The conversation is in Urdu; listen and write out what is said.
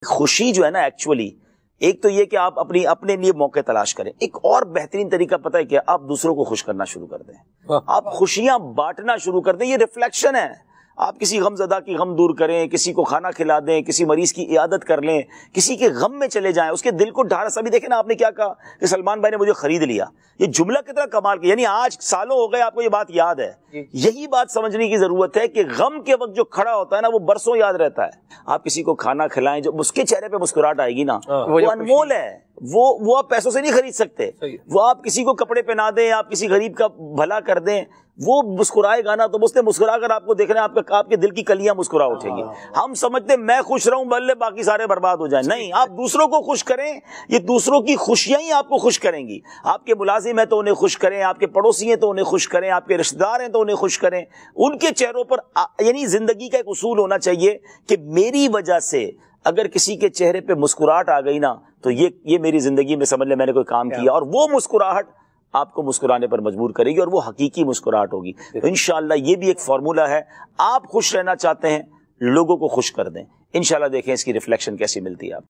خوشی جو ہے نا ایکچولی، ایک تو یہ کہ آپ اپنے لیے موقع تلاش کریں، ایک اور بہترین طریقہ پتہ ہے کہ آپ دوسروں کو خوش کرنا شروع کر دیں، آپ خوشیاں بانٹنا شروع کر دیں. یہ ریفلیکشن ہے. آپ کسی غم زدہ کی غم دور کریں، کسی کو کھانا کھلا دیں، کسی مریض کی عیادت کر لیں، کسی کے غم میں چلے جائیں، اس کے دل کو ڈھارس. ابھی دیکھیں نا آپ نے کیا کہا کہ سلمان بھائی نے مجھے خرید لیا، یہ جملہ کتنا کمال کیا، یعنی آج سالوں ہو گئے آپ کو یہ بات یاد ہے. یہی بات سمجھنے کی ضرورت ہے کہ غم کے وقت جو کھڑا ہوتا ہے نا وہ برسوں یاد رہتا ہے. آپ کسی کو کھانا کھلائیں، جو اس کے چہرے پہ مسکراہٹ آئے گی نا وہ انمول ہے، وہ آپ پیسوں سے نہیں خرید سکتے. وہ آپ کسی کو کپڑے پہنا دیں، آپ کسی غریب کا بھلا کر دیں، وہ مسکرائے گا نا تو اس نے مسکرا کر آپ کو دیکھنا آپ کے دل کی کلیاں مسکرا اٹھیں گی. ہم سمجھتے میں خوش رہوں بلے باقی سارے برباد ہو جائیں. نہیں، آپ دوسروں کو خوش کریں، یہ دوسروں کی خوشیاں ہی آپ کو خوش کریں گی. آپ کے ملازم ہیں تو انہیں خوش کریں، آپ کے پڑوسی ہیں تو انہیں خوش کریں، آپ کے رشتہ دار ہیں تو انہیں خوش کریں. ان کے چہروں پر یعنی زندگی کا ایک اصول ہونا چاہیے کہ میری وجہ سے اگر کسی کے چہرے پہ مسکراہٹ آ گئی نا تو یہ میری زندگی میں سمجھ لیں میں نے کوئی کام کیا، اور وہ مسکراہٹ آپ کو مسکرانے پر مجبور کرے گی اور وہ حقیقی مسکراہٹ ہوگی. تو انشاءاللہ یہ بھی ایک فارمولہ ہے. آپ خوش رہنا چاہتے ہیں، لوگوں کو خوش کر دیں، انشاءاللہ دیکھیں اس کی ریفلیکشن کیسی ملتی ہے آپ